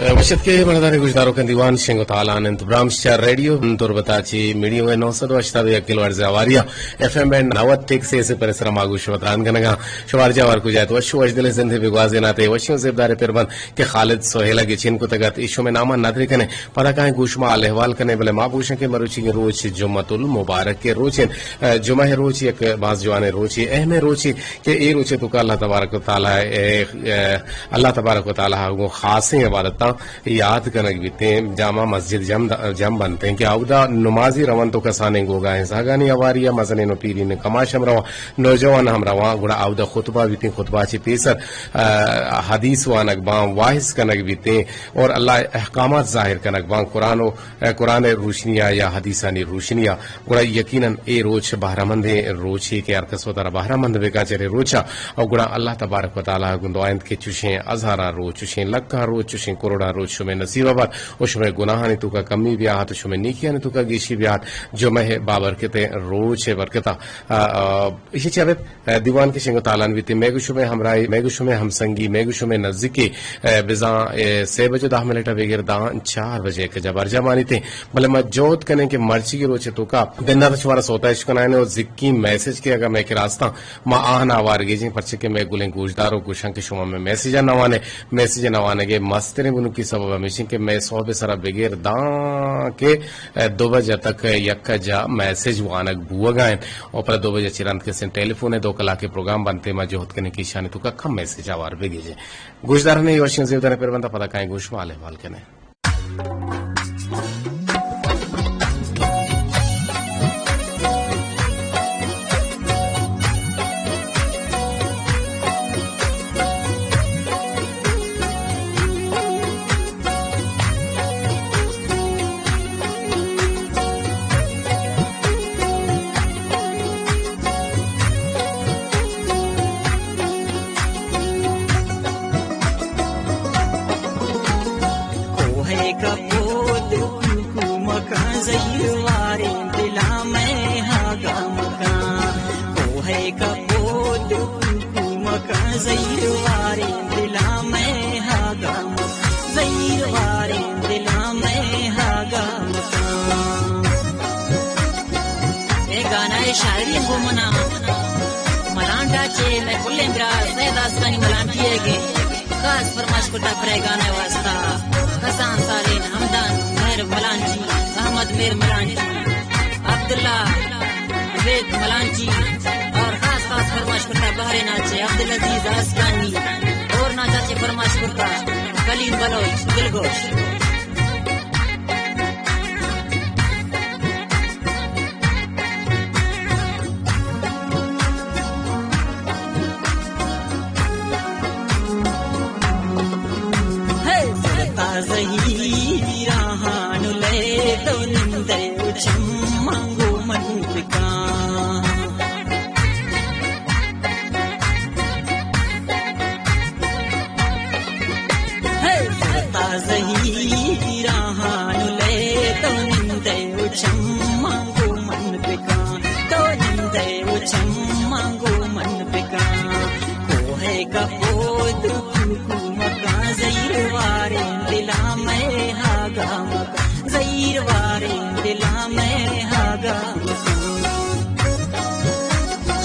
وشت کے بردار گجداروں کا دیوان شنگو تعالان انتبرام شہر ریڈیو تربتاچی میڈیو 980 کلو ارز آواریا ایف ایم بینڈ 90 سے پرسرم آگو شوتران گنگا شوارجا وار کو جات وشو اجدل زندے بگواز ناتے وشو زبدار پربند کہ خالد سہیلا کے چین کو تگت ایشو میں نامہ نادری کنے پتہ کہیں گوشما الاحوال کنے بلے ما پوچھیں کہ مروچی کے روچ جمعۃ المبارک کے روچ جمعہ روچ ایک باز جوان روچی اہم روچی کہ اے روچ تو اللہ تبارک و تعالی اللہ تبارک و تعالی کو خاص عبادت یاد کنک بیتے جامع مسجد جم بنتے ہیں کہ اودا نمازی روان تو کسانے گو گائیں ساگانی اواریا مزنے نو پیری نے کماش ہم روا نوجوان ہم روا گڑا اودا خطبہ بیتے خطبہ چی پیسر حدیث وانک بام واحث کنک بیتے اور اللہ احکامات ظاہر کنک بام قرآن روشنیا یا حدیثانی روشنیا گڑا یقیناً اے روچ بہرمند روچی کے ارکس و طرح بہرمند بکا چرے روچا اور گڑا اللہ تبارک و تعالی گندو آئند کے چوشیں ازہارا روچ چوشیں لکھا روچ چوشیں کروڑا روز شمع نصیب آباد اور شمع گناہ نے تو کا کمی بیات شمع نیکیاں نے تو کا گیشی بیات جو میں بابرکتے روز برکتا اسی چاہے دیوان کے شنگ تالان بیتے میگو شمع ہمرائی میگو شمع ہمسنگی میگو شمع نزدیکی بزاں 6 بجے 10 منٹ بغیر دان 4 بجے کے جب ارجا مانی تھے بلے میں جوت کنے کے مرچی کی روچے تو کا دنہ تشوارا سوتا ہے شکنائنے اور ذکی میسج کے اگر میں کے راستہ ما آہنا آوارگیجیں پرچے کے میں گلیں گوشداروں گوشن کے شما میں میسیجہ نوانے گے مسترے بنو کی سبب ہمیشہ کہ میں صحب سرا بغیر دان کے 2 بجے تک یک جا میسج وانک بوا گائیں اور پر 2 بجے چرند کے سن ٹیلی فون ہے 2 کلاک کے پروگرام بنتے میں جوہد کرنے کی شانی تو کا کم میسج آوار بگیجیں گوشدار نے یہ وشن زیودہ نے پر بندہ پتہ کہیں گوش والے حوال کنے شاعری کو منا ملانڈا چے میں کلے میرا سید آسمانی ملانڈی ہے گے خاص فرماش کو ٹپرے گانے واسطہ حسان سالین حمدان مہر ملانچی احمد میر ملانچی عبداللہ عبید ملانچی اور خاص فرماش کو ٹپرے ناچے عبدالعزیز آسکانی اور ناچے فرماش کو کلیم بلوچ دلگوش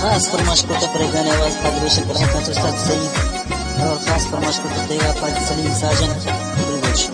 خاص فرماش کو تپرے گانے آواز قادر شکر حقات استاد سعید اور خاص فرماش کو تپرے پاک سلیم ساجن بلگوش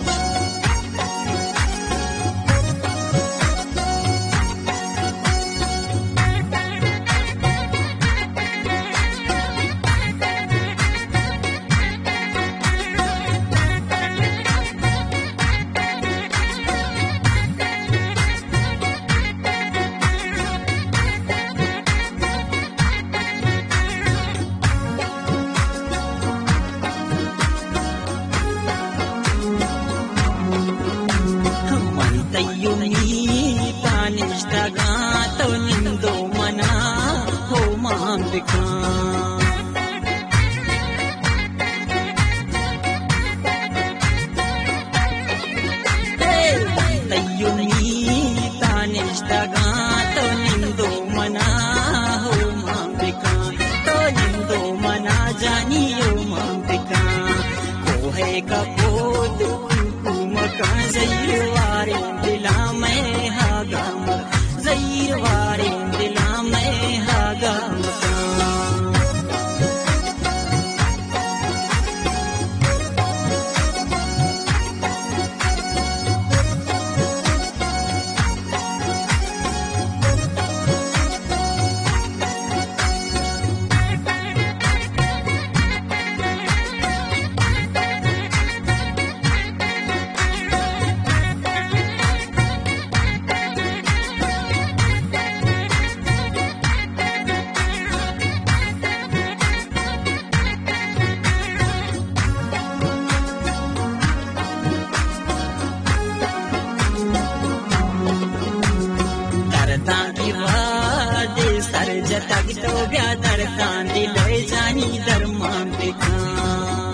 دردان دل جانی درمان بکن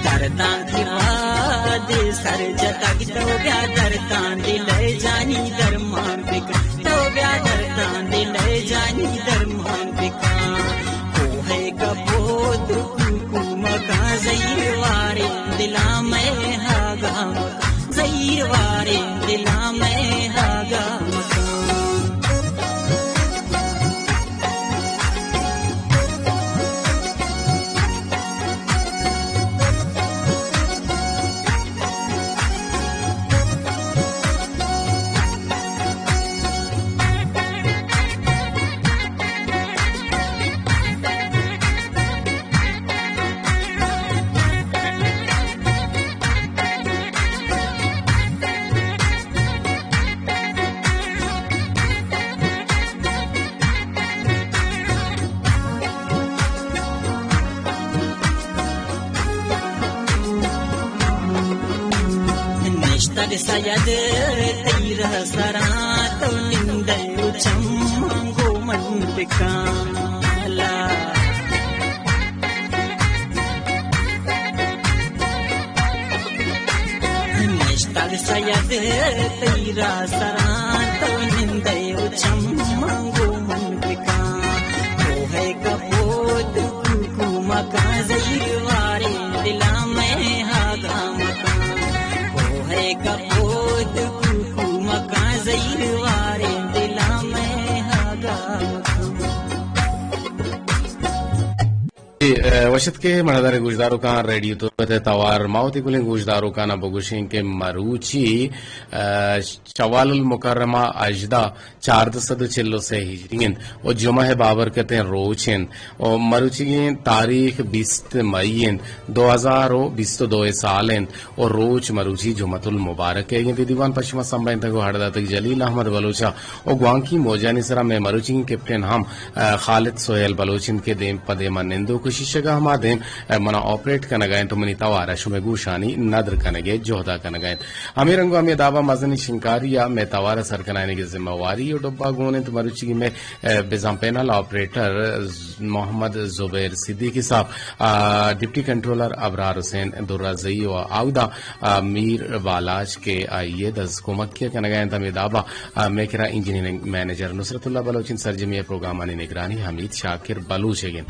دردان کی باد سر جتک تو بیا دردان دل جانی درمان بکن تو بیا دردان دل جانی درمان بکن کوہے کبود مکا زیر وارے دلا میں ہاگا زیر وارے دلا میں ہاگا سید تیر سرات لندے چمگو من بکالا نشتر سید تیر سرات لندے چمگو من بکان کوہے کپود مکا زیر وارے دلا میں ہاگا مکان کپود مکا زیر وارے دلا میں ہاگا وشت کے مردار گوشدارو کا ریڈیو تو توار ماوتی گلیں گوشدارو کا نا بگوشیں کے مروچی شوال المکرمہ اجدا 446 سے ہجرین اور جمعہ بابرکتیں روچیں اور مروچی تاریخ 20 مئی 2022 سالیں اور روچ مروچی جمعۃ المبارک ہے یہ دیوان پشما سمبین تک ہڑدا تک جلیل احمد بلوچا اور گوانکی موجانی سرا میں مروچی کیپٹن ہم خالد سہیل بلوچن کے دیم پدے منندو کوششگا ہما دیم منا آپریٹ کنگائیں تو منی توارا شمع گوشانی ندر کنگے جوہدا کنگائیں ہمیں رنگو ہمیں دعوی مزنی شنکاریا میں توارا سر کنائنے کی ذمہ واری اور ڈبا گونے تو مروچی میں بزام پینل آپریٹر محمد زبیر صدیقی صاحب ڈپٹی کنٹرولر ابرار حسین درازئی و آودا میر بالاج کے آئیے دز کومکیا کنگائیں تمہیں دعوی میں کرا انجینئرنگ مینیجر نصرت اللہ بلوچن سرجمی پروگرامانی نگرانی حمید شاکر بلوچگن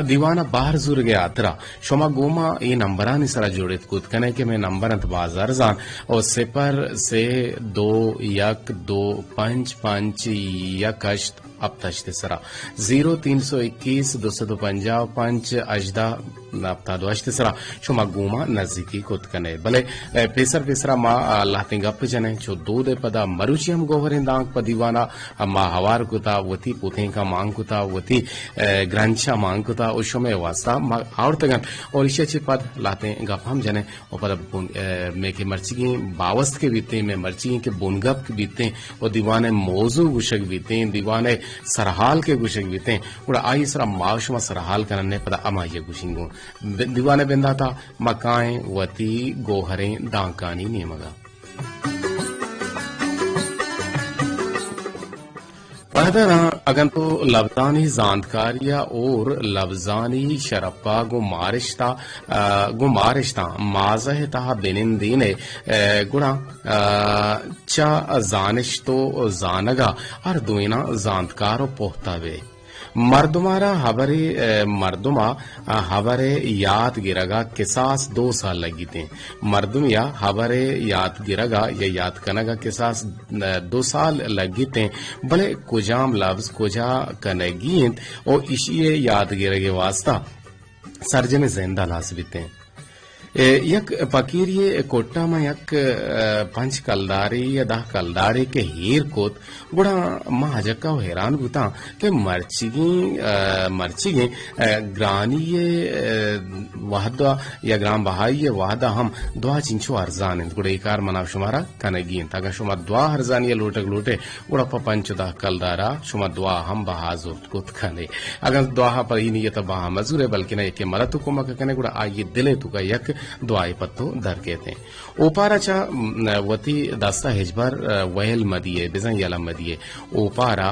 دیوانہ باہر زور گیا اترا شما گوما یہ نمبرانی سرا جوڑت کود کنے کہ میں نمبر انت بازار زان اور 0 سے 2 1 2 5 5 1 8 اب تشت سرا 0321 255 5 اجدا نابتا دو اشت سرا شما گوما نزدیکی کود کنے بلے پیسر ما اللہ تنگپ جنے چو دو دے پدا مروچی ہم گوھرین دانک پا دیوانا ما ہوار کتا وطی پوتین کا مانگ کتا وطی گرانچا مانگ کتا او شما واسطہ ما آور تگن اور اشیا چی پد لاتے گپ ہم جنے اور پدا میں کے مرچی باوست کے بیتے میں مرچی کے بونگپ کے بیتے اور دیوانے موضوع گوشک بیتے دیوانے سرحال کے گوشک بیتے اور آئی سرا معاشمہ سرحال کرنے پدا اما یہ گوشنگو دیوانے بندہ تھا مکائیں وتی گوہریں دانکانی نیمگا اگر تو لفظانی زاندکاریا اور لفظانی شرپا گمارشتا مازہ تا بنندین گڑا چا زانش تو زانگا اور دوینا زاندکارو پوہتاوے مردمارا مردما ہبرے یاد گرگا قصاص 2 سال لگی تھے مردم یا ہبرے یاد گرگا یا یاد کنگا قصاص 2 سال لگی تھے بلے کجام لفظ کجا کنگین اور اشیے یاد گرگے واسطہ سرجم زندہ لازمی تھے یک پکیری کوٹا میں یک 5 کلداری یا 10 کلداری کے ہیر کوت گڑا ماں جکا حیران بوتا کہ مرچی گرانی وحدہ یا گرام بہائی وحدہ ہم 2 چنچو ارزان ہیں گڑا ایکار مناف شمارا کنگین تاکہ شما 2 ارزانی لوٹک لوٹے گڑا پا 5 10 کلدارا شما 2 ہم بہا زورت کت کھنے اگر 2 پر ہی نیتا بہا مزور ہے بلکہ نہ یک مرتو کمک کنے گڑا آئیے دلے تو کا یک دعای پتو در کہتے ہیں اوپارا چا وتی دستا ہجبر ویل مدیے بزن یلم مدیے اوپارا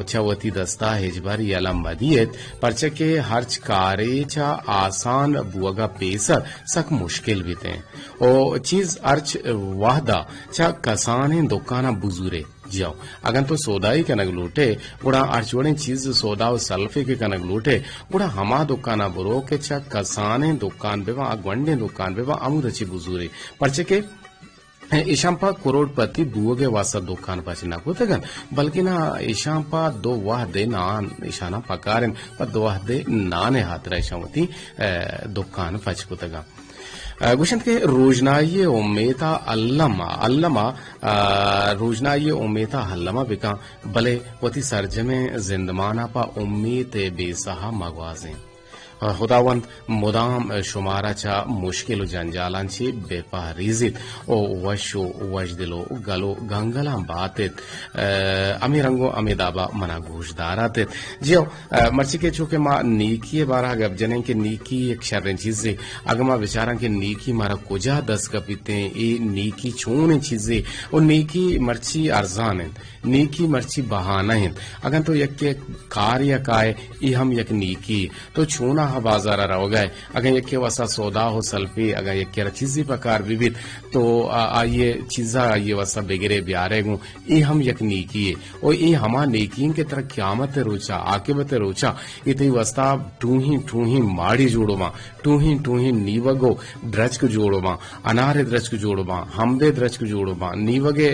چا وتی دستا ہجبر یلم مدیت پرچہ کے ہرچ کارے چا آسان بوگا پیسر سک مشکل بھی تھے او چیز ارچ واحدہ چا کسانے دکانا بزورے جاؤ اگر تو سودائی کنگ لوٹے گڑا ارچوڑے چیز سودا و سلفے کے کنگ لوٹے گڑا ہما دکانا برو کے چا کسانے دکان بے با گونڈے دکان بے با امو رچی بزورے پرچے کے ایشان پا کروڑ پتی بوگے واسطہ دکان پاچی نہ کو تگن بلکہ نہ ایشان پا دو واہ دے نان ایشانا پکارن پا دو واہ دے نانے ہاتھ رہا ایشان ہوتی دکان پاچ کو تگن گوشند کے روزنائی امیتا علمہ روزنائی امیتا علمہ بکا بلے وتی سرجمے زندمانہ پا امید بے سہا مغوازیں خداوند مدام شمارا چا مشکل و جنجالان چی بے پاریزت او وشو وجدلو گلو گنگلان باتت امی رنگو امی دابا منا گوش داراتت جیو مرچی کے چونکہ ما نیکی بارا گب جنیں کہ نیکی ایک شرن چیزیں اگر ما بچاران کہ نیکی مارا کجا دس کپیتے ہیں ای نیکی چھونے چیزیں اور نیکی مرچی ارزان ہیں نیکی مرچی بہانہ ہیں اگر تو یک کار یا کائے ای ہم یک نیکی تو چھونا بازار رو گئے اگر یک وسا سودا ہو سلفی اگر یک چیزی پکار بھی تو آئیے چیزا آئیے وسا بگرے بیارے گوں ای ہم یک نیکی ہے اور ای ہما نیکین کے طرح قیامت روچا عاقبت روچا ای تی وستا ٹوہی ماڑی جوڑو ماں ٹوہی نیوگو درچ کو جوڑو ماں انار درچ کو جوڑو ماں ہمدے درچ کو جوڑو ماں نیوگے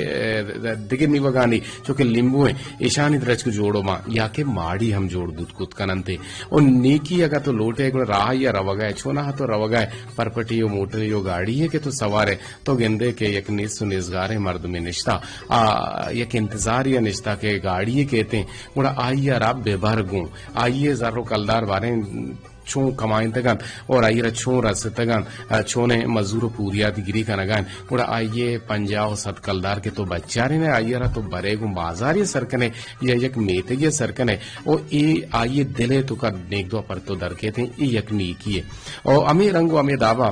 دگے نیوگانی چونکہ لیمبو ہیں ایشانی درچ کو جوڑو ماں یا کہ ماڑی ہم جوڑ دودھ کت کننتے اور نیکی اگر تو لوٹے راہ یا رو گئے چھونا تو رو گئے پرپٹی یو موٹر یو گاڑی ہے کہ تو سوارے تو گندے کے یک نیس و نیزگارے مرد میں نشتا یک انتظار یا نشتا کے گاڑی کہتے ہیں گوڑا آئیے راب بے بھرگوں آئیے ذرو کلدار بارے چون کمائن تگان اور آئیے چون رس تگان چونے مزور پوریا گری کا نگان گوڑا آئیے 50-60 کلدار کے تو بچاری نے آئیے را تو برے گوں بازار یہ سرکنے یا یک میتے یہ سرکنے اور ای آئیے دلے تو کا نیک دو پر تو در کہتے ہیں ای یک نیکی ہے اور امی رنگو امی دابا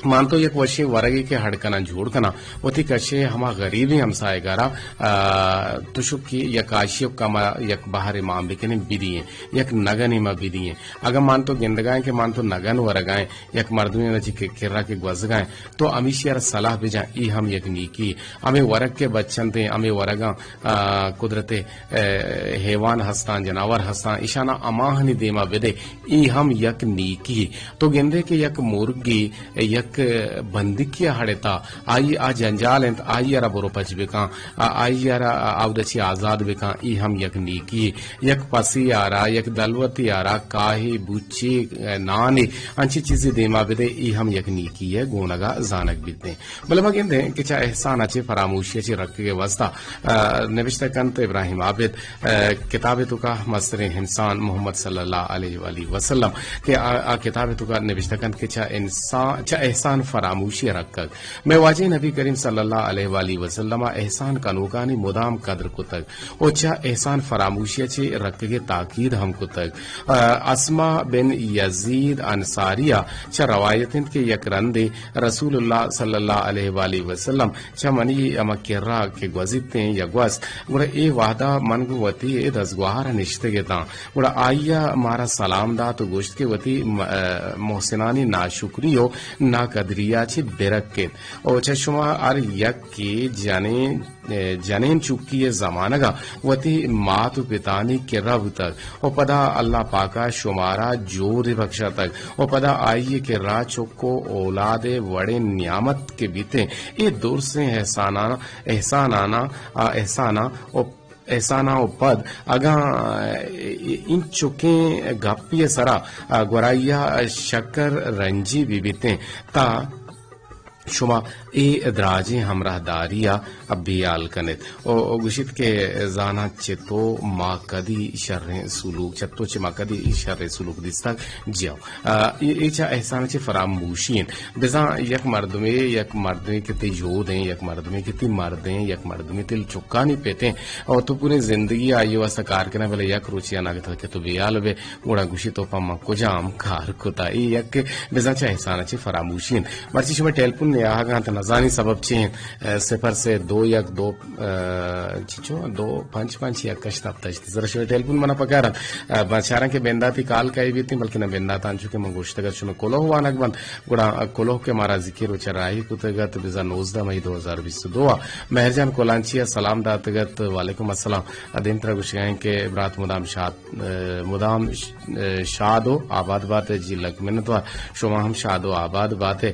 مانتو یک وشی ورگی کے ہڑکنا جھوڑ کنا وتی کشے ہما غریبی ہمسائے گارا تشک کی یک آشیب کا یک باہر امام بکنے بیدی ہیں یک نگن ما بیدی ہیں اگر مانتو گندگائیں کہ مانتو نگن ورگائیں یک مردمی نچی کے کرا کے گوزگائیں تو امیشی ار صلاح بجائیں ای ہم یک نیکی ہمیں ورگ کے بچن تے ہمیں ورگاں قدرت حیوان ہستان جناور ہستان اشانہ اماہنی دیما بدے ای ہم یک نیکی تو گندے کے یک مرگی یک بندکیا ہڑتا آئی آ جنجال انت آئی ارا برو پچ بکاں آئی ارا آودچی آزاد بکاں ای ہم یک نیکی یک پسی آرا یک دلوتی آرا کاہی بوچی نانی انچی چیزی دیما بدے ای ہم یک نیکی ہے گونگا زانک بیتے بلے ما گندے کہ چا احسان اچھے فراموشی اچھے رکھ کے واسطہ نوشتہ کنت ابراہیم عابد کتاب تو کا مصر انسان محمد صلی اللہ علیہ وآلہ وسلم کہ کتاب تو کا نوشتہ کنت کہ چا احسان فراموشی رکھ کر میں واجہ نبی کریم صلی اللہ علیہ وآلہ وسلم احسان کنوکانی مدام قدر کو تک او چا احسان فراموشی چے رکھ کے تاکید ہم کو تک اسما بن یزید انصاریہ چا روایتن کے یک رندے رسول اللہ صلی اللہ علیہ وآلہ وسلم چا منی امکرہ کے گوزیتے ہیں یا گوز گوڑا اے وعدہ منگو وتی اے دزگوہارا نشتے گے تاں گوڑا آئیا مارا سلام دا تو گوشت کے وتی محسنانی ناشکریو نا قدریا چھ برکت او چھ شما ار یک کی جنین چکی زمانگا وتی ماتو پتانی کی رب تک او پدا اللہ پاکا شمارا جور بخشا تک او پدا آئیے کہ را چکو اولاد وڑے نعمت کے بیتے یہ دور سے احسانہ و پد اگاں ان چکیں گپی سرا گورائیا شکر رنجی بھی بیتے تا شما ای ادراجی همراه داریا ابیال کنید او گوشید که زانا چتو ما کدی شر سلوک چتو چه ما کدی شر سلوک دیستا جاو ای چا احسان چه فراموشین بزا یک مردمی که تی یود ہیں یک مردمی که تی مرد ہیں یک مردمی تی چکانی پیتے ہیں اور تو پوری زندگی آئی واسا کار کرنے والے یک روچی آنا کہ تو بیال بے گوڑا گوشی تو پاما کجام کار کتا ای یک بزا چا احسان چه فراموشین مرچی شما ٹیلپون نے آگا تا نزانی سبب چین 0 سے 212 چیچو 255 یک کشت اب تشتی ذرا شوی ٹیلپون منا پکارا بچاران کے بنداتی کال کئی بھی تھی بلکہ نہ بندات آنچو کے منگوشت اگر شنو کلوہ وانک بند گوڑا کلوہ کے مارا ذکر و چرائی کتگت بزا 19 مئی 2022 مہرجان کولانچیا سلام داتگت وعلیکم السلام ادین طرح گوشگائیں کہ برات مدام شاد و آباد بات جی لگ منتوار شما ہم شاد و آباد بات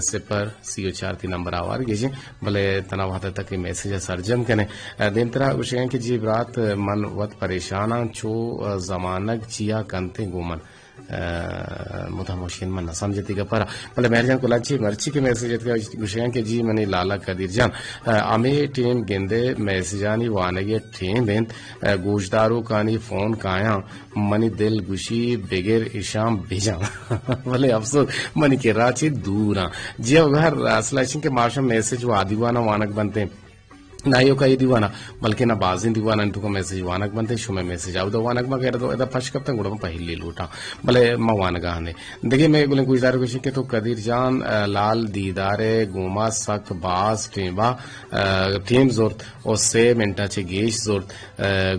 0 تی نمبر آوار گیجیں بلے تناوات تک میسیج سرجم کنے دین طرح گوشگائیں کہ جی برات من وقت پریشانا چو زمانک چیا کنتے گومن متاموشین من نہ سمجھتی گا پرا بلے مہرجان کو لاچی مرچی کے میسیج گوشگائیں کہ جی منی لالا قدیر جان امی ٹیم گندے میسیجانی وانگی ٹیم بین گوشدارو کانی فون کایا منی دل گوشی بغیر اشام بھیجا بلے افسوس منی کے راچی دورا جی گھر اصلا چن کے ماشا میسیج وہ آدیوانا وانک بنتے ہیں نہ یو کا یہ دیوانا بلکہ نہ بازین دیوانا انتو کا میسیج وانک بنتے شو میں میسیج آو دا وانک ما کہہ رہا پش کب تک گوڑا ما پہلی لوٹا بلے ما وانگا ہنے دیکھیں میں گلیں کوئی دار کوشش کہ تو قدیر جان لال دیدار گوما سک باز ٹیمبا ٹیم زورت اور 3 منٹا چے گیش زورت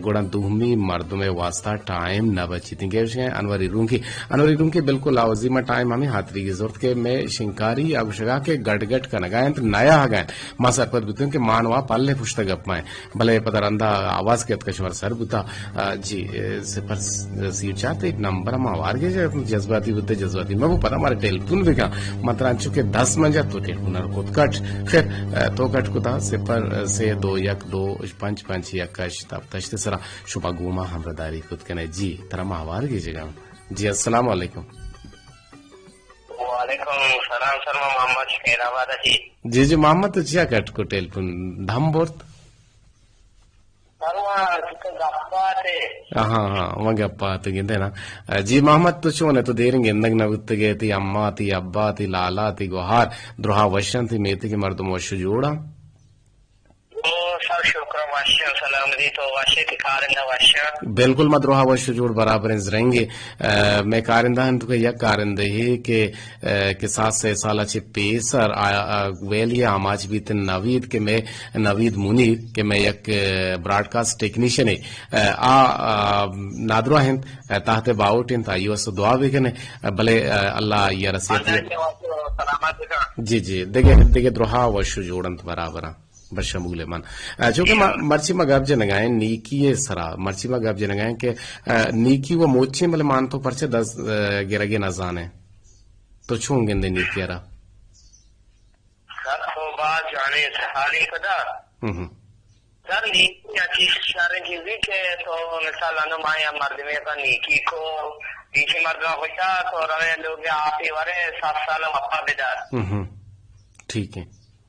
گوڑا دوہمی مردوں میں واسطہ ٹائم نہ بچی تھی گیش ہیں انوری روم کی بالکل آوزیمہ ٹائم ہمیں ہاتری کی زورت کہ میں شنکاری آگوشگا کے گٹ کا نگائیں تو نیا آگائیں ما سر پر بیتوں کہ مانوا پالے پشتا گپ مائیں بھلے پترندہ آواز کے اتکشور سر بتا جی 0 چاہتے ایک نمبر ہم آوار گئے جذباتی بودتے جذباتی میں وہ پتا ہمارے ٹیلفون بھی کہا مطرح چونکہ 10 منجا تو ٹیلفون رکھت کٹ خیر تو کٹ کتا 0 سے 2 1 2 5 5 1 کش تب تشت سرا شبہ گوما ہم رداری خود کنے جی ترہ آوار گئے جگہ جی السلام علیکم وعلیکم السلام سر میں محمد شکیر آباد جی جی محمد تو چیا کٹ کو ٹیلفون دھم بورت سر وہاں گپا تھے ہاں وہ گپا تو گندے نا جی محمد تو چونے تو دیر گندگ نوت گئے تھی اما تھی ابا تھی لالا تھی گوہار دروہا وشن تھی میتی کی مردم وشو جوڑا سر شکر واشن سلام دی تو واشے تھی کارندہ واشن بالکل مدروہا وشو جوڑ برابر انز رہیں گے میں کارندہ ہن تو کہ یک کارندہ ہی کہ 7 سالہ چھ پیسر ویلی آماج بیت نوید کہ میں نوید منیر کہ میں یک براڈ کاسٹ ٹیکنیشن ہے نادرہ ہن تحت باؤٹ ہن تا یو دعا بھی کنے بلے اللہ یہ رسیت جی جی دیکھے دروہا وشو جوڑن تو برابر بشمول من چونکہ مرچی ما گاب جنگائیں نیکی سرا مرچی ما گاب جنگائیں کہ نیکی وہ موچیں بلے مان تو پرچے 10 گرگے نزانے تو چھون گندے نیکی را سر تو بات جانے سحالی کدا سر نیکی اچھی شاریں چیزی کہ تو مثال انو مایا مردمی کا نیکی کو پیچھے مردمہ خوشا تو روے لوگ آپ ہی ورے 7 سال وفا بیدار ٹھیک ہے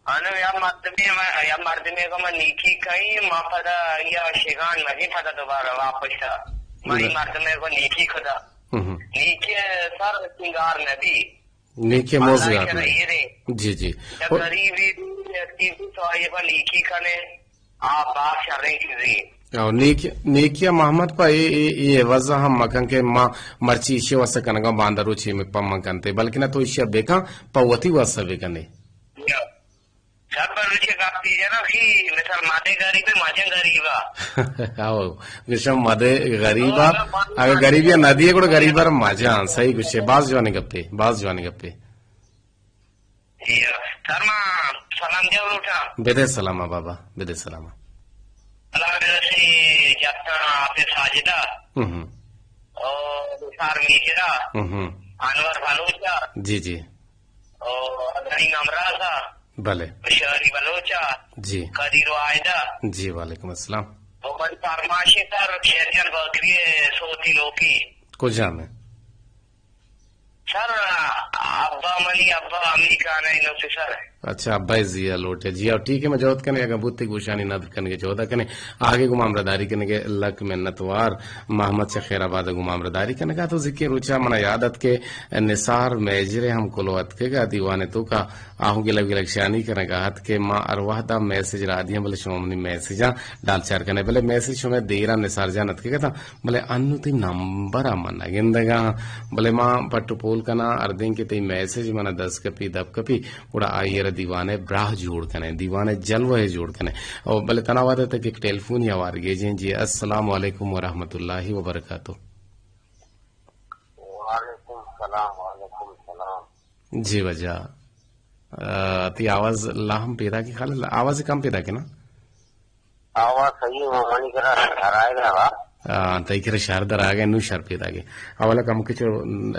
انو یا مردمی کو میں نیکی کئی ما پدا یا شیغان مجھے پدا دوبارہ واپس تھا مائی مردمی کو نیکی خدا نیکی سر سنگار نبی نیکی موزگار جی جی جب غریبی تو آئیے پا نیکی کنے آپ بات شرعی چیزی نیکیا محمد پا یہ وضع ہم مکن کے ما مرچی اشیا واسا کنگا باندرو چی میں پا مکن تے بلکہ نہ تو اشیا بیکا پا وطی واسا بیکنے سر پر روچے کافتی جانا کہ مثال مادے غریبے ماجن غریبا آو گشم مادے غریبا اگر غریبیا ندیے کوڑا غریبا رم ماجان صحیح گشے باز جوانے گپے سر ما سلام دیا اٹھا بیدے سلامہ بابا بیدے سلامہ اللہ رسی جاتا آپ ساجدہ اور سار میجرہ انور بلوچا جی جی اور ادھرین امرازہ بلے بشاری بلوچا جی قدیر وائدہ جی وعلیکم السلام اور فرماشی سر شہریان بکری سوتی لوکی کو جام ہے سر ابا منی ابا امریکہ نہیں نو سے سر اچھا ابا زیا لوٹے جی اور ٹھیک ہے میں جوت کنے اگر بوتے گوشانی ندر کنے کے چودہ کنے آگے گمام رداری کنے کے لک منتوار محمد سے خیر آباد گمام رداری کنے کا تو ذکر روچا منا یادت کے نثار میجرے ہم کلوت کے گا دیوانے تو کا آہوں گی لگ شانی کنے کا ہت کے ماں ارواح دا میسج را دیا بلے شمونی میسجاں ڈال چار کنے بلے میسج شمیں دیرا نثار جانت کے گا بلے انو تی نمبر آمنا گندگا بلے ماں پٹو پول کنا اردین کے تی میسج منا 10 کپی 10 کپی اڑا آئیے دیوانے براہ جوڑ کنے دیوانے جلوے جوڑ کنے اور بلے تناوات ہے کہ ٹیلیفون یا وارگے جی السلام علیکم ورحمۃ اللہ وبرکاتہ. وعلیکم السلام. جی وجہ تی آواز لاہم پیدا کی خال آواز کم پیدا کی نا آواز صحیح مانی کرا ہرائے گا تئی کرے شہر در آگے نو شہر پیدا کے اولا کم کچھ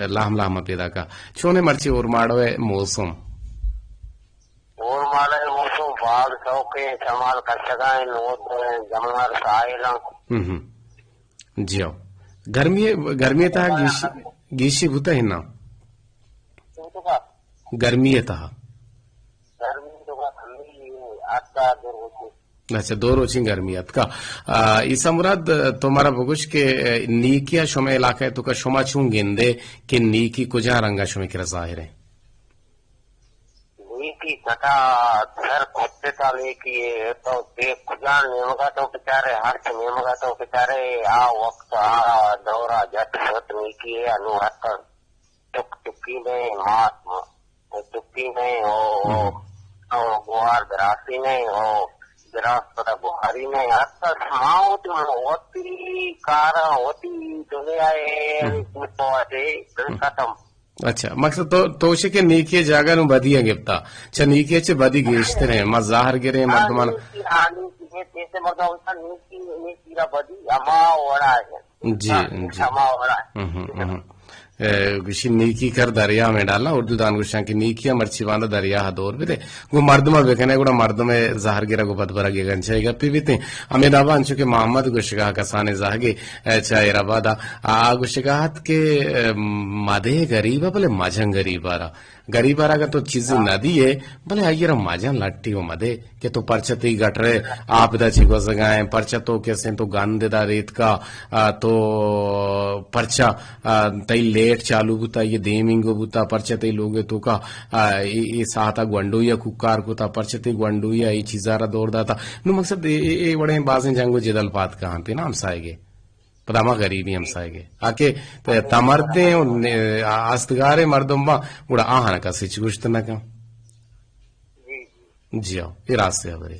لاہم لاہم پیدا کا چونے مرچی اور ماڑوے موسم اور مالے موسم باغ سوکے استعمال کر سکائیں جمار سائلاں جی آو گرمی تا گیشی بھوتا ہے نا گرمی تا اچھا دو روچی گرمیت کا ایسا مراد تمہارا بگوش کے نیکیا شما علاقہ ہے تو کا شما چون گندے کہ نیکی کجا رنگا شما کی ظاہر ہے نیکی کٹا سر کھتے تا نیکی تو دیکھ کجا نیمگا تو بچارے ہاتھ نیمگا تو بچارے وقت دورا جٹ شت نیکی ہے انو حق ٹکی میں ٹکی میں گوار دراسی میں دراس پتا بخاری میں حتی سماؤتی ہوتی کارا ہوتی دنیا ختم. اچھا مقصد توشے کے نیکی جاگا نو بدی گفتا چا نیکی چے بدی گیشتے رہے ما ظاہر گرے مردمان جیسے مردمان ہوتا نیکی را بدی اما وڑا ہے جی اما وڑا ہے گوشی نیکی کر دریا میں ڈالنا اردو دان گوشان کی نیکیا مرچی باندھا دریا دور بھی تھے وہ مردمہ بکنے گوڑا مردمہ ظاہر گرہ کو بدبرہ گے گنچے گا پی بھی تھے امید آبان چونکہ محمد گوشگاہ کسانے ظاہگے چاہے ربادہ گوشگاہت کے مادے غریبہ بلے ماجھن غریبہ را غریب آرا کا تو چیزیں نہ دیئے بلے آئیے رہا ماجان لٹی و مدے کہ تو پرچتی گٹ رہے آپ دا چیگو سگائیں پرچا تو کیسے تو گاندے دا ریت کا تو پرچا تئی لیٹ چالو بوتا یہ دیمنگو بوتا پرچا تئی لوگے تو کا یہ ساہتا گونڈویا ککار کو تا پرچا تئی گونڈویا یہ چیزارا دور داتا نو مقصد اے بڑے بازیں جنگو جدل پات کہاں تے نا ہم سائے گے پداما غریبی ہم سائے گے آکے تمرتے آستگارے مردم با گوڑا آہانا کا سچ گوشت نہ کم جی آو یہ راستے ہے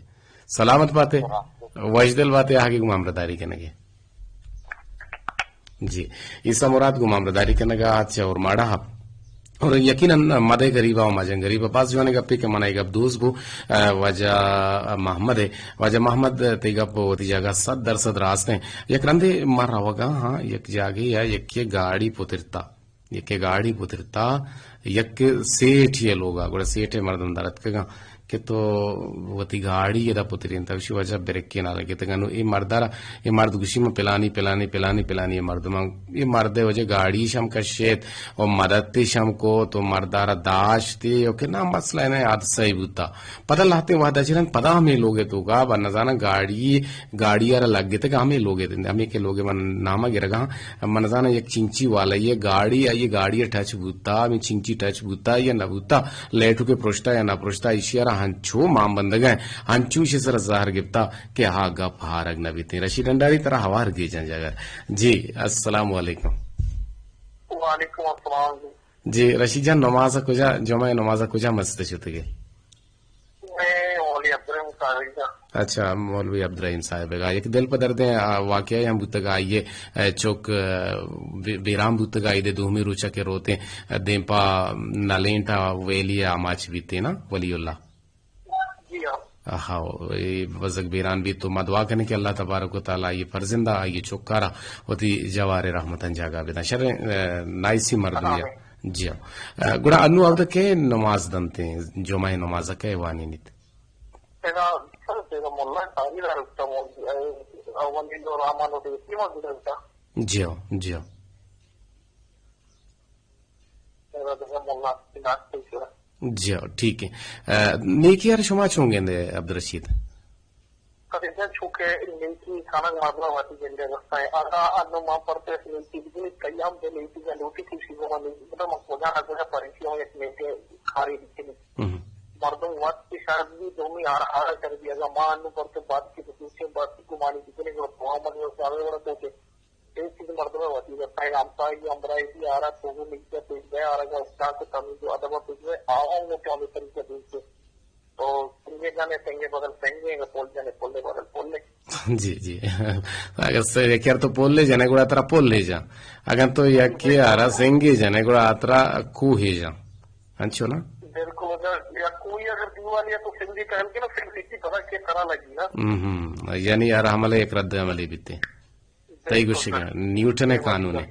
سلامت باتیں وجدل باتیں آگے گمام رداری کرنے گے جی عیسیٰ مراد گمام رداری کرنے گا آج سے اور ماڑا اور یقیناً مدے غریبہ و مجن غریبہ پاس جوانے گا پی کے منائی گا دوست بو وجہ محمد ہے وجہ محمد تی گا پو تی جاگا 100% راستے یک رندے مر رہا ہوگا ہاں یک جاگے یا یک گاڑی پترتا یک گاڑی پترتا یک سیٹ یہ لوگا گوڑا سیٹ ہے مردم دارت کے گا کہ تو وہ تی گاڑی یہ دا پترین تا وشی وجہ بریکی نہ لگے تگنو یہ مردارا یہ مرد گوشی میں پلانی یہ مردمان یہ مرد وجہ گاڑی شم کا شیط اور مددتی شم کو تو مردارا داشتی اور کہ نا مسئلہ ہے نا یاد صحیح بوتا پتہ لاتے وعدہ چرن پتہ ہمیں لوگے تو گا بنظانا گاڑی آرہ لگ گئے تھا ہمیں لوگے تھے ہمیں کے لوگے من نامہ گرہ گا منظانا یک چنچی والا یہ گاڑی ٹچ بوتا میں چنچی ٹچ بوتا یا نہ بوتا لیٹو کے پروشتا یا نہ پروشتا اشیارہ ہنچو مام بندگائیں ہنچو شی سر ظاہر گفتا کہ ہاں گپ ہارگ نبی تین رشید ڈنڈاری طرح ہوار گی جان جاگر جی السلام علیکم. وعلیکم السلام جی رشید جان نمازہ کجا جمعہ نمازہ کجا مسجد چھتے گئے اچھا مولوی عبدالرحیم صاحب گا ایک دل پر دردیں واقعہ ہم بوتگا آئیے چوک بیرام بوتگا آئی دے دوہمی روچا کے روتے دیں پا نالینٹا ویلی آماچ بیتے نا ولی اللہ ہاں وزق بیران بھی تو مدعا کرنے کہ اللہ تبارک و تعالیٰ یہ فرزندہ یہ چوکارا ہوتی جوار رحمتن جاگا بیتا شر نائسی مردویا جی گوڑا انو عبدہ کے نماز دنتے ہیں جمعہ نمازہ کے وانی نیت سر جی ٹھیک ہے نیکی یار شما چون گے عبدالرشید چونکہ نیکی کھانا مارنا واتی جنگے رکھتا ہے آگا آدھو ماں پڑتے ہیں نیکی بجلی قیام دے نیکی کا لوٹی کی چیزوں کا نیکی مطلب مقبوضہ نہ کوئی پریشیوں ایک نیکی کھاری دیکھنے مردم وقت کی شاید بھی دومی آرہا کر دیا گا ماں انو پڑتے بات کی دوسری بات کی گمانی دیکھنے کو محمد نے اسلاوے ورد ہوتے ایک چیز مردم واتی رکھتا ہے امتائی امبرائی بھی آرہا تو وہ نیکی پیش گئے آرہا گا استاد کو تمہیں جو عدبہ پیش گئے آؤں وہ کیا بھی طریقہ پیش گئے تو سنگے جانے سنگے بدل سنگے پول جانے پولے بدل پولے جی جی اگر یار تو پول لے جانے گوڑا اترا پول لے جا اگر تو یکی آرہا سنگے جانے گوڑا اترا کو ہی جا انچو نا بالکل اگر یا کوئی اگر دیوان یا تو سنگی کہل کے نا سنگی کی طرح کے طرح لگی نا یعنی یار عملے ایک رد عملی بیتے تئی گوشی کا نیوٹن قانون ہے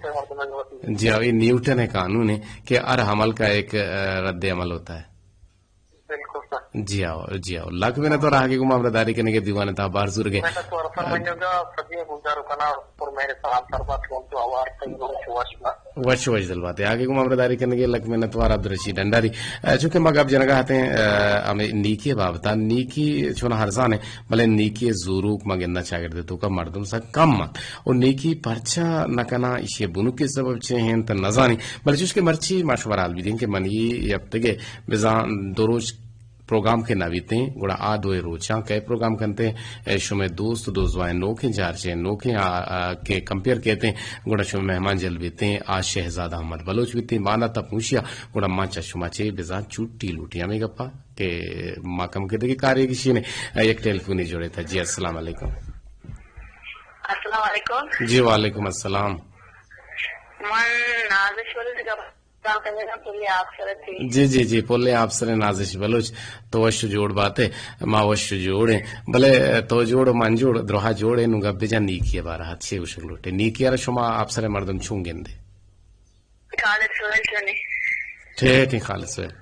جی یہ نیوٹن قانون ہے کہ ہر عمل کا ایک رد عمل ہوتا ہے جی آؤ لاکھ میں نے تو رہا کہ معاملہ داری کرنے کے دیوانے تھا بار زور گئے وش دلواتے آگے کو معاملہ داری کرنے کے لکھ میں نے تو عبدالرشید ڈنڈاری چونکہ مگ اب جنگا آتے ہیں ہمیں نیکی بابتا نیکی چھونا ہرزان ہے بلے نیکی زوروک مگننا چاگر دے تو کا مردم سا کم اور نیکی پرچا نکنا اسے بنو کے سبب چھے ہیں تا نزانی بلے چوش کے مرچی ماشورال بھی دیں کہ منی اب تگے بزان دو روز پروگرام کے نویتے ہیں گوڑا آدھوئے روچاں کئی پروگرام کرتے ہیں شمع دوست دوزوائیں نوکیں جارچیں نوکیں کے کمپیر کہتے ہیں گوڑا شمع مہمان جل بیتے ہیں آج شہزاد احمد بلوچ بیتے ہیں مانا تا پوچھیا گوڑا مانچا شمع چے بزان چوٹی لوٹی ہمیں گپا کہ ماں کم کہتے کہ کاری کسی نے ایک ٹیلیفونی جوڑے تھا جی السلام علیکم السلام علیکم جی وعلیکم السلام من نازش والد کا جی پولے آپ سر نازش بلوچ تو وش جوڑ باتیں ماں وش جوڑے بلے تو جوڑ من جوڑ دروہا جوڑے نو گب جا نیکی بارہ ہاتھ سے وش لوٹے نیکی یار شما آپ سر مردم چھون گندے خالد سویل چونے ٹھیک ہے خالد سویل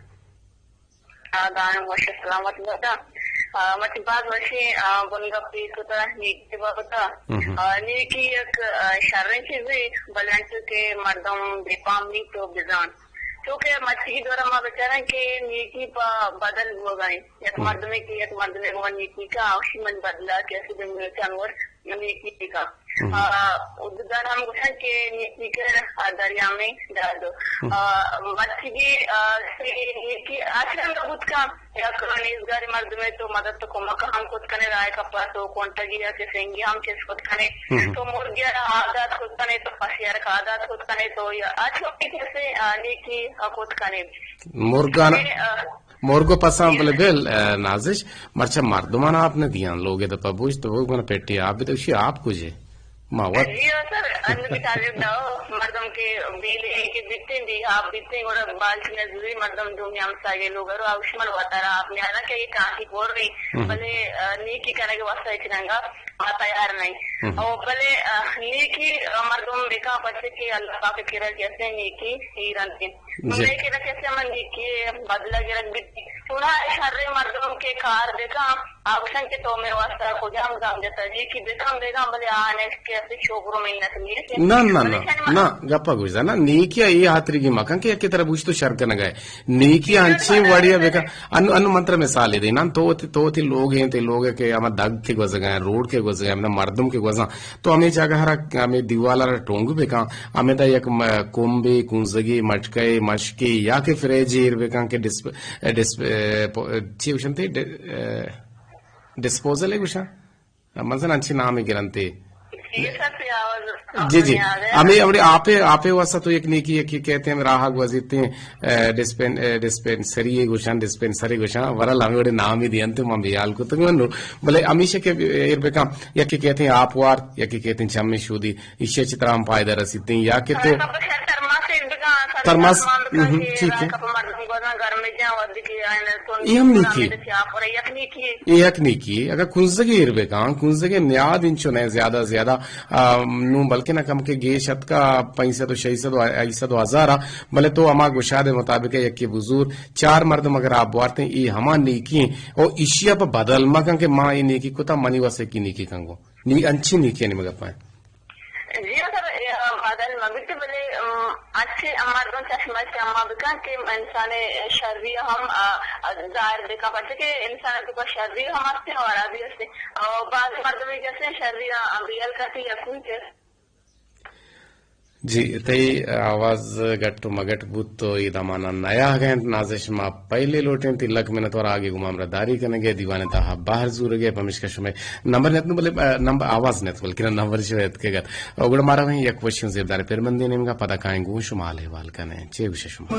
دان وش سلامت ہوتا مت بعد وشی بنگا پی کتا نیکی بابتا نیکی ایک شرن چیزی بلنچ کے مردم بیپام نی تو بزان کیونکہ مچھی دورا ماں بچارا کہ نیکی پا بدل ہو گئے ایک مردمے کی ایک مردمے کو نیکی کا آوشی من بدلا کیسے دنگل چانور نیکی کا دار ہم گوشن کہ نیکی کے دریا میں ڈال دو مچھی نیکی آشرم کا بود کا یک نیزگاری مردمے تو مدد تو کمکا ہم خود کنے رائے کپا تو کونٹا گیا کے سنگی ہم کس خود کنے تو مرگیا عادات خود کنے تو پسیار کا عادات خود کنے تو آج وقتی کیسے نیکی خود کنے مورگو پسام بلے بیل نازش مرچہ مردمان آپ نے دیان لوگے تو پبوش تو وہ گونا پیٹی آپ بھی تو اسی آپ کجھے ماوات جی سر اندر بھی تعلیم داؤ مردم کے بیلے کے دیکھتے ہیں آپ دیکھتے ہیں اور بال سے نظری مردم دنیا میں ساگے لوگ اور آوشمن ہوتا رہا آپ نے آنا کہ یہ کہاں کی بول رہی بلے نیکی کرنے کے واسطہ اچھنگا تیار نہیں اور بلے نیکی مردم دیکھا بچے کہ اللہ پاک کرا کیسے نیکی ہی رنگی نیکی رکھ کیسے من نیکی بدلہ کے رکھ بیتی سنا شر مردم کے کار دیکھا آوشن کے تو میرے واسطہ خود ہم گام دیتا جی کی دیکھا دیکھا بلے آنے کیسے شوگروں میں نا گپا گوشتا نا نیکیا یہ ہاتری کی مکان کہ ایک طرح بوش تو شرک نہ گئے نیکیا انچی وڑیا بیکا انو منتر مثال دے نا تو تی لوگ ہیں تے لوگ کہ ہمیں دگ کے گوز گئے روڈ کے گوز گئے ہمیں مردم کے گوزاں تو ہمیں جاگہ ہمیں دیوالا ٹونگ بیکا ہمیں دا یک کومبے کنزگی مٹکے مشکی یا کہ فریجیر بیکا کہ ڈسپوزل ہے گوشا منزل انچی نام ہی گرنتے جی ہمیں آپ واسطہ تو ایک نیکی ایک کہتے ہیں راہ گوزیتے ہیں ڈسپینسری گوشان ڈسپینسری گوشان ورل ہمیں بڑے نام ہی دیانتے ہیں بیال کو تو بلے ہمیشہ کے اربکا یا کہ کہتے ہیں آپ وار یا کہ کہتے ہیں چمی شودی اسے اچھی طرح ہم پائدہ رسیتے ہیں یا کہ تو ترماس ٹھیک ہے یہ ہم نیکی یک نیکی اگر کنزگی اربکا کنزگی نیاد انچو نہیں زیادہ زیادہ نو بلکہ نہ کم کے گے شت کا 500 بلے تو اما گشاد مطابق یکی بزور 4 مرد مگر آپ بوارتے ہیں یہ ہما نیکی ہیں اور اشیا پا بدل مکن کہ ماں یہ نیکی کتا منی واسے کی نیکی کنگو انچی نیکی نہیں مگر پائیں جی سر بدل ما بیٹے بلے اچھے ہمارے چشمہ سے اما بکا کہ انسان شرری ہم ظاہر دیکھا پڑتے کہ انسان کے پاس شرری ہم آتے ہیں اور ابھی سے بعض مردمی کیسے شرری ریئل کرتی یا کوئی کے جی تئی آواز گٹ مگٹ بوت تو یہ دمانا نیا گئے نازش ما پہلے لوٹیں تی لگ منت اور آگے گمام رداری کرنے گئے دیوانے تاہا باہر زور گئے پمشکش میں نمبر نیتنو بلے نمبر آواز نیت بلکہ نمبر شویت کے گت اگڑ مارا میں یک وشن زیبدار پیر مندی نیم گا پدا کائیں گو شمال حوال کنے چے گوشے شما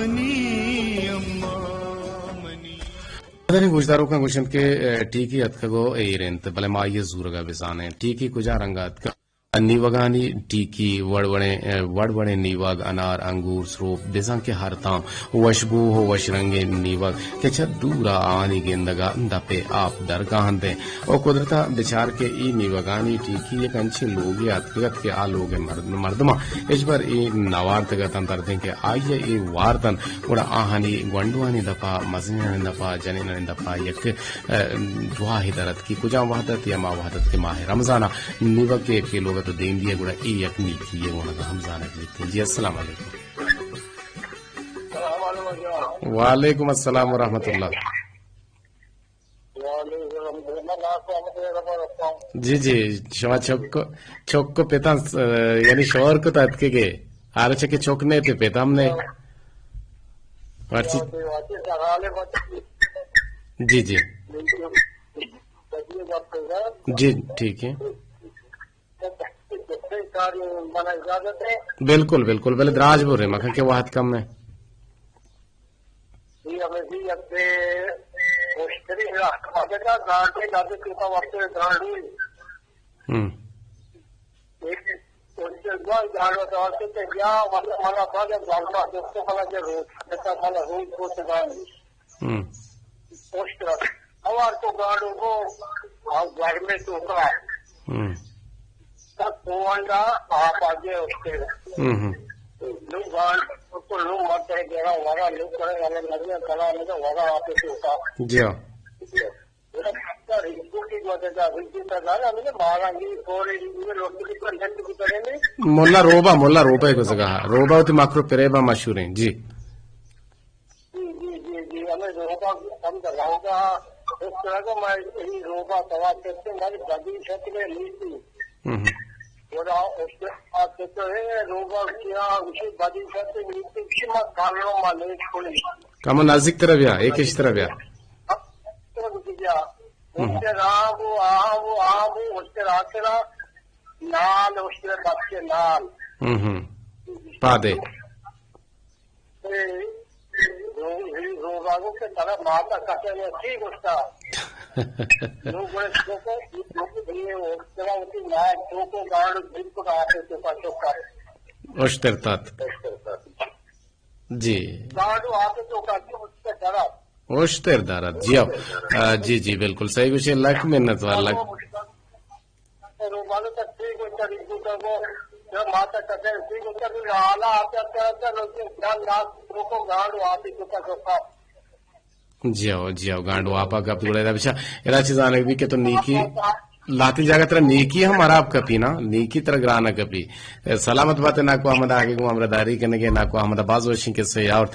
پدانی گوشداروں کا گوشن کے ٹیکی اتکگو ایرنت بلے ما یہ زور گا بزانے ٹیکی کجا رنگا اتکا نیوگانی ٹیکی وڑوڑے نیوگ انار انگور سروپ بیزاں کے ہر تام وشبو ہو وشرنگے نیوگ کہ چھت دورا آنی گندگا دپے آپ درگاہن دیں اور قدرتا بچار کے ای نیوگانی ٹیکی ایک انچے لوگی اتگت کے آ لوگ مردمہ اس پر ای نوارتگتن تردیں کہ آئیے ای وارتن گوڑا آہانی گونڈوانی دپا مزنین دپا جنین دپا یک دعا ہدارت کی کجا وحدت یا ما وحدت کے ماہ رمضانہ نیوگ کے ایک لوگ تو دین دیا گوڑا ای یک نیکی یہ گوڑا ہم زانک لیتے ہیں جی السلام علیکم وعلیکم السلام ورحمت اللہ جی جی شما چوک کو پیتا یعنی شوہر کو تحت کے گئے آرچہ کے چوکنے تے پیتا ہم نے جی جی جی ٹھیک ہے بالکل بالکل بلے دراج بول رہے مکھن کے واحد کم ہے جی مولا روبا کو سکا روبا ہوتی مکرو پریبا مشہور ہیں جی ہمیں روبا ہم کراؤں گا اس طرح کا میں روبا سوا کرتے ہماری بڑی چھت میں لی تھی کام نزدیک طرف یا ایک اس طرف یا پا دے ماتا کٹے ٹھیک اس کا جی اوشتر دارت جی جی جی بالکل صحیح کچھ لکھ محنت والا جی گانڈو آپ کا پچھا ایرا چیز آنے بھی کہ تو نیکی لاتی جاگہ ترہ نیکی ہم عراب کپی نا نیکی ترہ گرانا کپی سلامت بات ہے ناکو احمد آگے کو امرداری کرنے گے ناکو احمد باز وشن قصہ یاور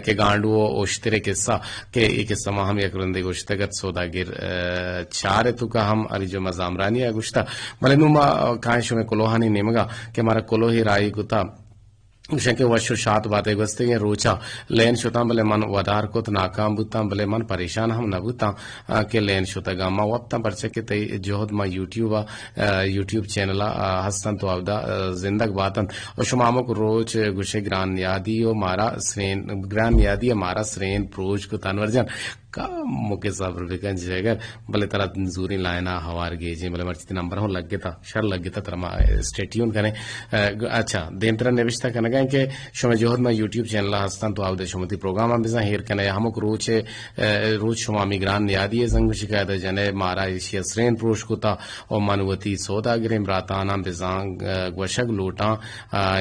کہ گانڈو اوشترے قصہ کہ ایک قصہ ما ہم یک رندے گوشتگت سودا گر چارے تو کا ہم علی جو مزامرانی ہے گوشتا ملے نو ما کائنشو میں کلوہانی نیمگا کہ ہمارا کلوہی رائی کو تا شنکے وشو شات باتیں گستے ہیں روچا لین شوتا بلے من ودار کو ناکام بوتا بلے من پریشان ہم نہ بوتا کہ لین شوتا گا ما وقتا پرچے کے تی جوہد ما یوٹیوب چینلا ہستن تو آودا زندگ باتن اور شمامو کو روچ گوشے گران نیادی و مارا سرین گران نیادی مارا سرین پروچ کو تانور جان کا موقع صبر بکن جگہ بلے طرح زوری لائنا ہوار گے جی بلے مرچی نمبر ہوں لگ گیا شر لگ گیا ترما اسٹیٹیون کریں اچھا دین طرح نوشتہ کرنے گئے کہ شما جوہد میں یوٹیوب چینل ہستن تو آوده شمتی پروگرام ہم بزن ہیر کنے ہمک روچ شما میگران نیادی زنگ شکایت جنے مارا ایشی اسرین پروش کتا اور منوتی سودا گریم راتانا بزان گوشک لوٹا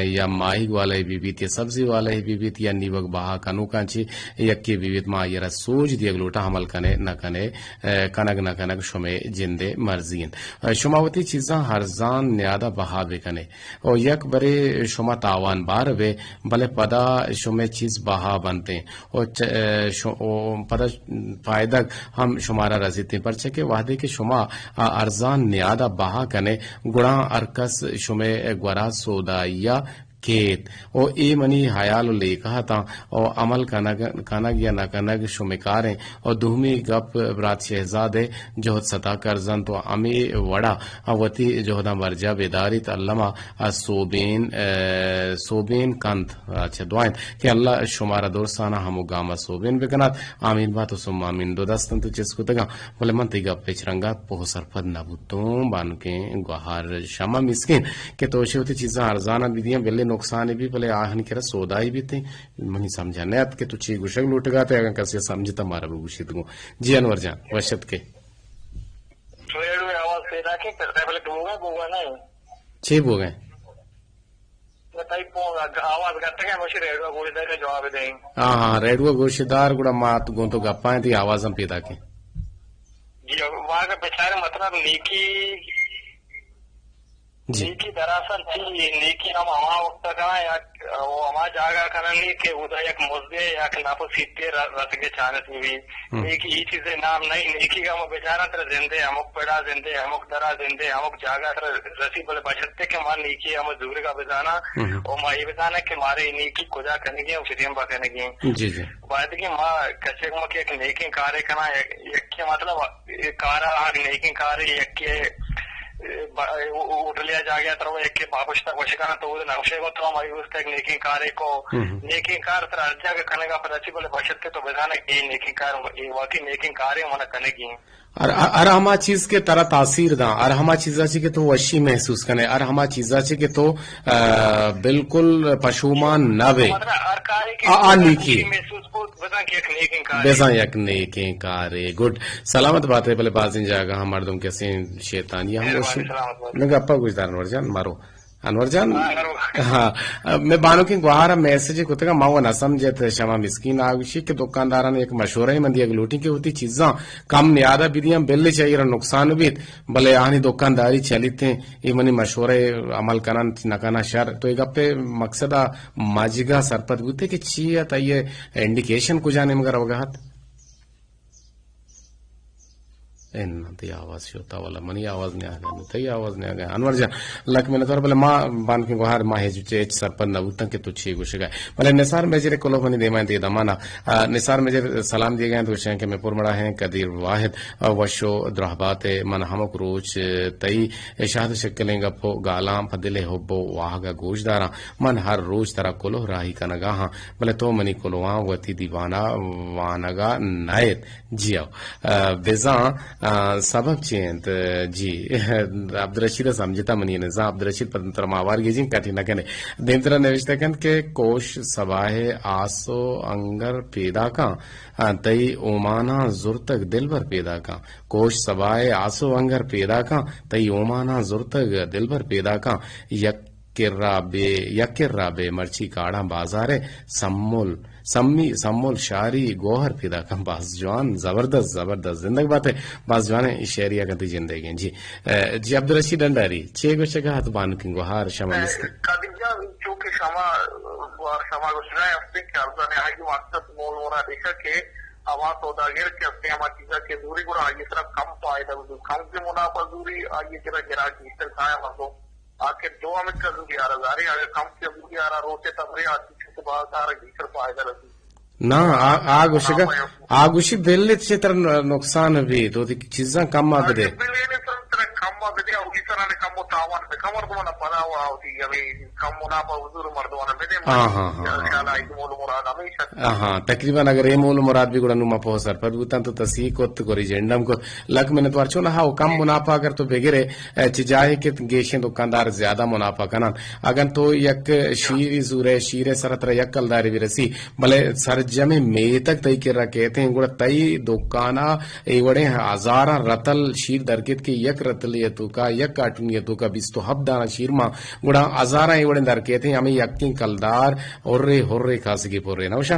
یا ماہی والے بیبیت یا سبزی والے بیبیت یا نیوک بہا کنو کانچی یکی بیبیت ما یرا سوج دیگ لوٹا حمل کنے نہ کنے کنگ نہ کنگ شمے جندے مرزین شماوتی چیزاں ہرزان نیادہ بہا بکنے اور یک برے شما تاوان بار بے بلے پدا شمے چیز بہا بنتے اور پدا فائدہ ہم شمارا رزیتے پرچہ کے وحدے کے شما ارزان نیادہ بہا کنے گڑاں ارکس شمے گورا سودائیا کیت او اے منی حیال لے کہا تھا او عمل کنگ یا نہ کنگ شمکاریں اور دہمی گپ برات شہزادے جوہد ستا کرزن تو امی وڑا وتی جوہدہ مرجع بیداری علامہ صوبین کند اچھا دعائیں کہ اللہ شمارا دوستانہ ہمو گاما صوبین بکنات آمین بات سم آمین دو دستن تو چس کو تگا بولے من تیگا پیچرنگا پوہ سرپد نبوتوں بانو کے گوہار شمع مسکین کہ توشی ہوتی چیزاں ارزانہ بھی دیاں بلے نقصان بھی بھلے آہن کرا سودائی بھی تھے منی سمجھا نیت کہ تو چی گوشک لوٹ گا تھے اگر کسی سمجھتا مارا بھی گوشت گو جی انور جان وشت کے چھ بو گئے ہاں ہاں ریڈو گوشت دار گوڑا مات گون تو گپائیں تھی آواز ہم پیدا کے جی وہاں کا بیچارے مطلب نیکی دراصل تھی نیکی ہم ہمارا وقت کرنا یا وہ ہمارا جاگا کرنا نہیں کہ ادھر ایک مزدے یا ناپو سیتے رس کے چانس میں بھی نیکی یہ چیزیں نام نہیں نیکی کا ہم بیچارہ تر زندے ہمک پیڑا زندے ہمک درا زندے ہمک جاگا تر رسی بلے بچتے کہ ہمارا نیکی ہم دوری کا بتانا اور ماں یہ بتانا کہ ہمارے نیکی کجا کرنے گی اور فریم با کرنے گی بات کی ماں کچے کو ایک نیکی کارے کرنا ایک مطلب کارا نیکی کارے ایک کے اٹھ لیا جا گیا تو ایک کے پاپش تک وشکانا تو نقشے کو تو ہماری اس تک نیکی کارے کو نیکی کار تر ارجا کے کھنے کا پتہ چی بولے بچت کے تو بتانا کہ نیکی کار واقعی نیکی کارے ہونا کرنے کی اور ہما چیز کے طرح تاثیر دا اور ہما چیزا چی کے تو وشی محسوس کرنے اور ہما چیزا چی کے تو بالکل پشومان نہ بے نیکی بیزاں یک نیکی کارے گڈ سلامت بات ہے پہلے بازیں جاگا ہم مردم کیسے شیطانی ہم وشی لگا اپا کچھ دار انور جان مارو انور جان ہاں میں بانو کی گوہارا میسج کتے کا ماو نہ سمجھے شما مسکین آگوشی کہ دکانداران ایک مشورہ ہی مندی اگر لوٹی کی ہوتی چیزاں کم نیادہ بھی دیاں بلے چاہیے رہا نقصان بھی بلے آہنی دکانداری چلی تھے یہ منی مشورہ عمل کرنا نکانا شر تو ایک اپنے مقصدہ ماجگا سرپت گوتے کہ چیئے تا یہ انڈیکیشن کو جانے مگر اوگاہت تی آواز شوتا والا منی آواز نہیں آگا تی آواز نہیں آگا انور جان لک میں نے طور بلے ماں بان کی گوہار ماں ہیجو چیچ سرپن نبوتن کے تو چھی گوشے گئے بلے نثار میجر کلو بنی دیمائیں دی دمانا نثار میجر سلام دیے گئے تو شہیں کہ میں پرمڑا ہیں قدیر واحد وشو درحبات من ہمک روچ تی اشاہد شکلیں گا پو گالام فدلے حبو واہگا گوش دارا من ہر روچ ترا کلو راہی کا نگاہاں بلے تو منی کلوان وتی دیوانا وانگا نائت جیو بیزاں سبب چینت جی عبدالرشید سمجھتا منی نظام عبدالرشید پر ماوار گیجیں کٹی نہ کنے دیمترا نوشتہ کن کہ کوش سباہ آسو انگر پیدا کا تئی اومانا زرتک دل بھر پیدا کا کوش سباہ آسو انگر پیدا کا تئی اومانا زرتک دل بھر پیدا کا یک رابے مرچی کاڑا بازار سمول شاری گوہر پیدا کم باز جوان زبردست زندگی بات ہے باز جوان شہریہ کا زندگی جی عبدالرشید ڈنڈاری چھ گوشے کا ہاتھ بانو کی گوہار شما چونکہ شما گسرائے اپنے خیالتا نے آئی مقصد مول ہونا دیکھا کہ آواز سوداگر کے اپنے ہمارا چیزا کے دوری گوڑا آئیے طرح کم فائدہ کم سے منافع دوری آئیے طرح گرا جیسے کھایا مردوں آخر 2 منٹ کا دوری آ رہا زاری اگر کم سے دوری آ رہا روتے تبری آتی چھتے باز آ رہا جیسر فائدہ رسی نا آگوشی بلے چھے تر نقصان بھی تو چیزاں کم آگ دے کم آگ دے اسی طرح نے کم تاوان دے کم مردمانا پدا ہوا ہوتی ہے کم منافع حضور مردمانا بدے خیال آئی مول مراد ہمیشہ ہاں تقریباً اگر یہ مول مراد بھی گوڑا نوما پہو سر پر بوتاں تو تصحیح کو تو ریجنڈم کو لگ میں نے تو ارچو نا ہاں کم منافع اگر تو بگرے چجاہے کہ گیشیں دکاندار زیادہ منافع کنان اگر تو یک شیری زورے شیر سرطر یک کلداری بھی رسی بلے سرجم میں تک تئی کر رہا کہتے ہیں گوڑا تئی دکانا ایوڑے ہزارہ رتل شیر درکت کی یک رتل یتو کا یک کارٹون یتو کا 27 دانا شیر ماں گوڑا ہزارہ ایوڑے در کہتے ہیں ہمیں یقین کلدار اور رے کھاسگی پور رہے نوشا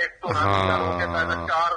100 4